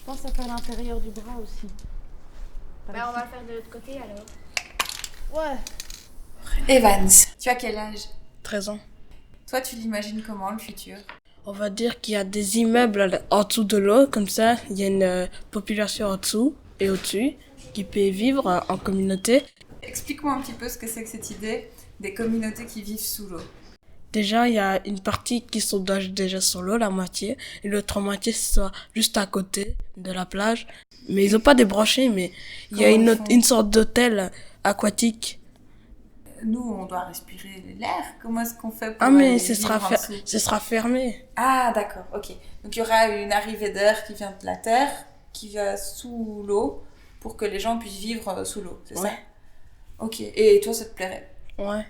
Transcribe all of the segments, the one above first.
pense à faire l'intérieur du bras aussi. Bah, on va le faire de l'autre côté alors. Ouais. Evans, tu as quel âge? 13 ans. Toi, tu l'imagines comment, le futur? On va dire qu'il y a des immeubles en dessous de l'eau, comme ça, il y a une population en dessous et au-dessus qui peut vivre en communauté. Explique-moi un petit peu ce que c'est que cette idée des communautés qui vivent sous l'eau. Déjà, il y a une partie qui sont déjà sur l'eau, la moitié, et l'autre moitié soit juste à côté de la plage. Mais ils n'ont pas débranché, mais il y a une sorte d'hôtel aquatique. Nous, on doit respirer l'air. Comment est-ce qu'on fait pour Ah, mais aller ce vivre en dessous? sera fermé. Ah, d'accord, ok. Donc, il y aura une arrivée d'air qui vient de la terre, qui va sous l'eau, pour que les gens puissent vivre sous l'eau, c'est ça? Ok. Et toi, ça te plairait? Ouais.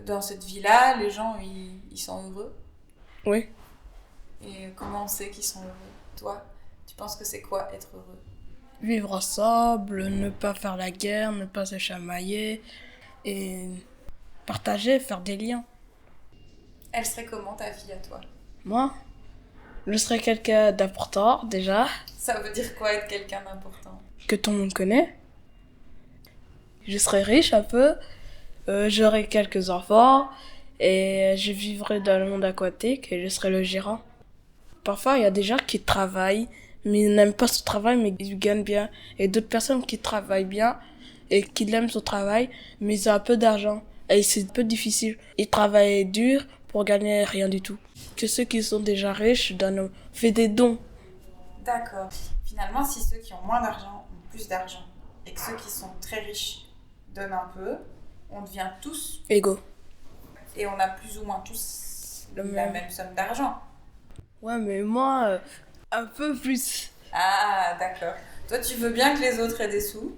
Dans cette vie-là, les gens, ils sont heureux? Oui. Et comment on sait qu'ils sont heureux? Toi, tu penses que c'est quoi être heureux? Vivre ensemble, ne pas faire la guerre, ne pas se chamailler et partager, faire des liens. Elle serait comment ta vie à toi? Moi, je serais quelqu'un d'important déjà, Ça veut dire quoi être quelqu'un d'important? que tout le monde connaît. Je serais riche un peu, j'aurais quelques enfants et je vivrais dans le monde aquatique et je serais le gérant. Parfois, il y a des gens qui travaillent, mais ils n'aiment pas ce travail, mais ils gagnent bien. Et d'autres personnes qui travaillent bien et qui aiment ce travail, mais ils ont un peu d'argent. Et c'est un peu difficile. Ils travaillent dur pour gagner rien du tout. Que ceux qui sont déjà riches fait des dons. D'accord. Finalement, si ceux qui ont moins d'argent ont plus d'argent et que ceux qui sont très riches donnent un peu, on devient tous Égaux. et on a plus ou moins tous Le la même. même somme d'argent. Ouais, mais moi, un peu plus. Ah, d'accord. Toi, tu veux bien que les autres aient des sous,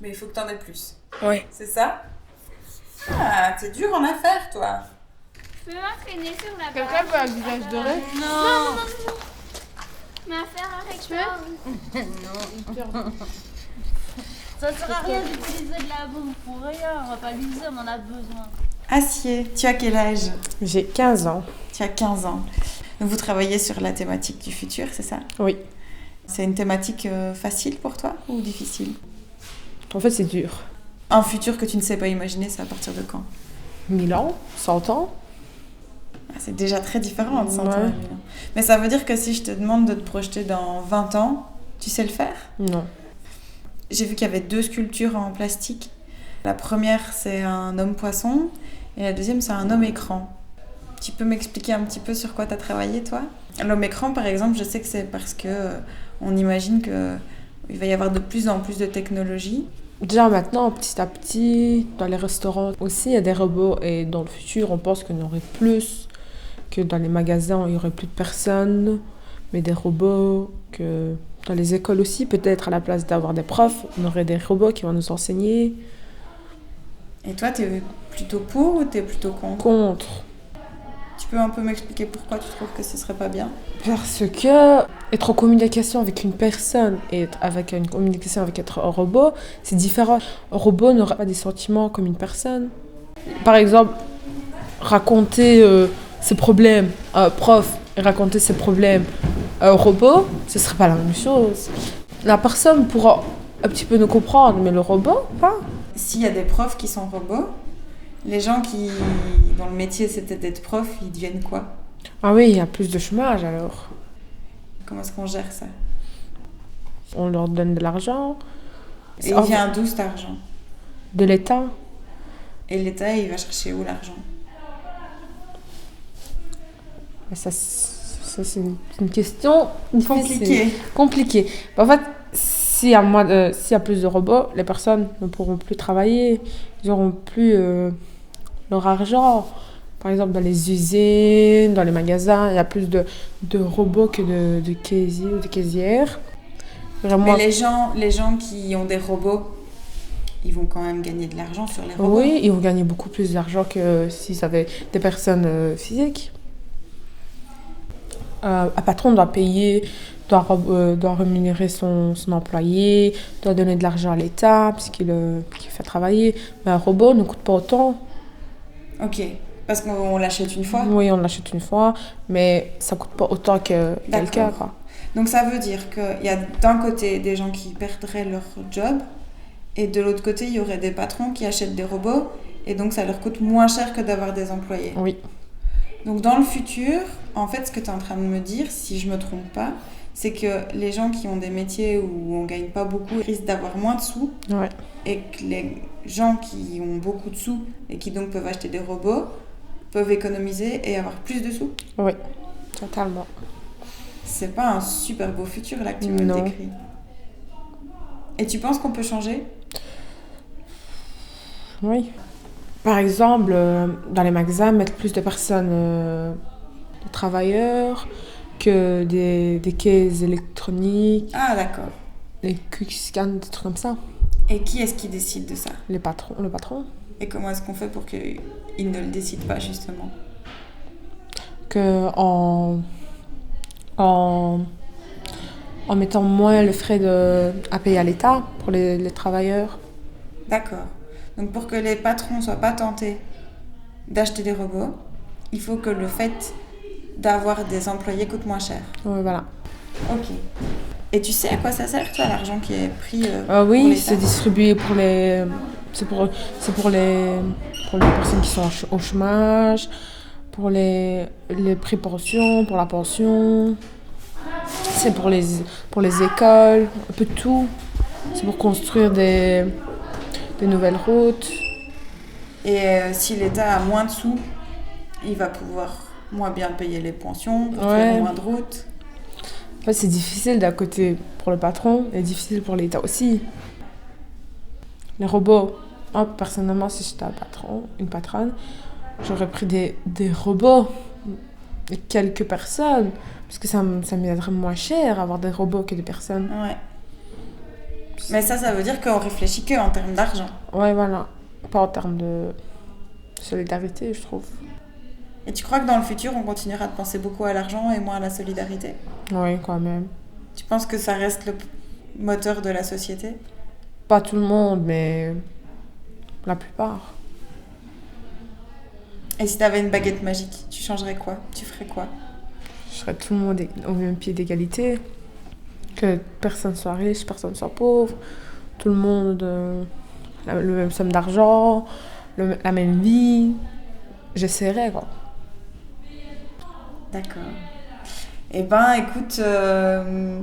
mais il faut que t'en aies plus. Ouais. C'est ça? Ah, t'es dur en affaires, toi. Je peux m'entraîner sur la Quelqu'un peut un visage doré? Non. Ma faire arrête pas. Ça sert à rien d'utiliser de la bombe pour rien, on va pas l'user, on en a besoin. Acier, tu as quel âge? J'ai 15 ans. Tu as 15 ans. Donc vous travaillez sur la thématique du futur, c'est ça? Oui. C'est une thématique facile pour toi ou difficile? En fait, c'est dur. Un futur que tu ne sais pas imaginer, c'est à partir de quand? 1000 ans, 100 ans. Ah, c'est déjà très différent de 100 ans. Ouais. et 1000 ans. Mais ça veut dire que si je te demande de te projeter dans 20 ans, tu sais le faire? Non. J'ai vu qu'il y avait 2 sculptures en plastique. La première, c'est un homme-poisson et la deuxième, c'est un homme-écran. Tu peux m'expliquer un petit peu sur quoi tu as travaillé, toi? L'homme-écran, par exemple, je sais que c'est parce que on imagine qu'il va y avoir de plus en plus de technologies. Déjà maintenant, petit à petit, dans les restaurants aussi, il y a des robots. Et dans le futur, on pense qu'il y en aurait plus. Que dans les magasins, il n'y aurait plus de personnes. Mais des robots. Que dans les écoles aussi, peut-être à la place d'avoir des profs, on aurait des robots qui vont nous enseigner. Et toi, t'es plutôt pour ou t'es plutôt contre? Contre. Tu peux un peu m'expliquer pourquoi tu trouves que ce serait pas bien? Parce que être en communication avec une personne et être avec une communication avec un robot, c'est différent. Un robot n'aura pas des sentiments comme une personne. Par exemple, raconter ses problèmes à un prof et raconter ses problèmes à un robot, ce serait pas la même chose. La personne pourra un petit peu nous comprendre, mais le robot, pas. S'il y a des profs qui sont robots, les gens dont le métier c'était d'être prof, ils deviennent quoi? Ah oui, il y a plus de chômage alors. Comment est-ce qu'on gère ça? On leur donne de l'argent. Et il vient d'où cet argent? De l'État. Et l'État, il va chercher où l'argent? Ça, c'est une question compliquée. En fait, s'il y a plus de robots, les personnes ne pourront plus travailler. Ils n'auront plus leur argent. Par exemple, dans les usines, dans les magasins, il y a plus de robots que de caissiers ou de caissières. Vraiment. Mais les gens qui ont des robots, ils vont quand même gagner de l'argent sur les robots. Oui, ils vont gagner beaucoup plus d'argent que s'ils avaient des personnes physiques. Un patron doit payer, doit rémunérer son employé, doit donner de l'argent à l'État puisqu'il fait travailler. Mais un robot ne coûte pas autant. Ok, parce qu'on l'achète une fois? Oui, on l'achète une fois, mais ça coûte pas autant que quelqu'un, quoi. Donc ça veut dire qu'il y a d'un côté des gens qui perdraient leur job et de l'autre côté, il y aurait des patrons qui achètent des robots et donc ça leur coûte moins cher que d'avoir des employés. Oui. Donc dans le futur, en fait, ce que tu es en train de me dire, si je me trompe pas, c'est que les gens qui ont des métiers où on gagne pas beaucoup risquent d'avoir moins de sous Ouais. et que les gens qui ont beaucoup de sous et qui donc peuvent acheter des robots peuvent économiser et avoir plus de sous. Oui, totalement. C'est pas un super beau futur là que tu me Non. décris. Et tu penses qu'on peut changer ? Oui. Par exemple, dans les magasins, mettre plus de personnes, de travailleurs, que des caisses électroniques, Ah d'accord. les quick scans, des trucs comme ça. Et qui est-ce qui décide de ça ? Le patron. Et comment est-ce qu'on fait pour qu'ils ne le décident pas justement ? Que en mettant moins le frais à payer à l'État pour les travailleurs. D'accord. Donc pour que les patrons ne soient pas tentés d'acheter des robots, il faut que le fait d'avoir des employés coûte moins cher. Oui, voilà. Ok. Et tu sais à quoi ça sert, toi, l'argent qui est pris pour Oui, l'État ? c'est distribué pour les... C'est pour les personnes qui sont au chômage, pour les prépensions, pour la pension. C'est pour les écoles, un peu de tout. C'est pour construire des nouvelles routes. Et si l'État a moins de sous, il va pouvoir moins bien payer les pensions, construire moins de routes. En fait, c'est difficile d'un côté pour le patron et difficile pour l'État aussi. Les robots, personnellement, si j'étais une patronne, j'aurais pris des robots et quelques personnes. Parce que ça m'aiderait moins cher avoir des robots que des personnes. Ouais. Mais ça veut dire qu'on réfléchit que en termes d'argent. Ouais, voilà. Pas en termes de solidarité, je trouve. Et tu crois que dans le futur, on continuera de penser beaucoup à l'argent et moins à la solidarité ? Oui, quand même. Tu penses que ça reste le moteur de la société ? Pas tout le monde, mais la plupart. Et si tu avais une baguette magique, tu changerais quoi ? Tu ferais quoi ? Je serais tout le monde au même pied d'égalité. Que personne soit riche, personne soit pauvre. Tout le monde le même somme d'argent, la même vie. J'essaierais, quoi. D'accord. Eh ben, écoute,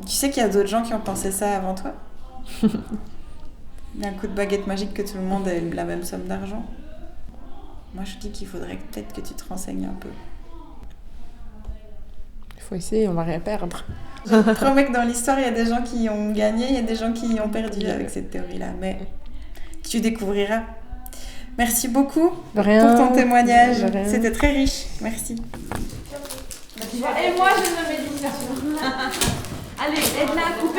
tu sais qu'il y a d'autres gens qui ont pensé ça avant toi ? D'un coup de baguette magique que tout le monde ait la même somme d'argent. Moi, je dis qu'il faudrait peut-être que tu te renseignes un peu. Il faut essayer, on va rien perdre. Je te promets que dans l'histoire, il y a des gens qui ont gagné, il y a des gens qui ont perdu avec cette théorie-là. Mais tu découvriras. Merci beaucoup De rien. pour ton témoignage. De rien. C'était très riche. Merci. Et moi, je me mets 10 personnes. Allez, aide-la à couper.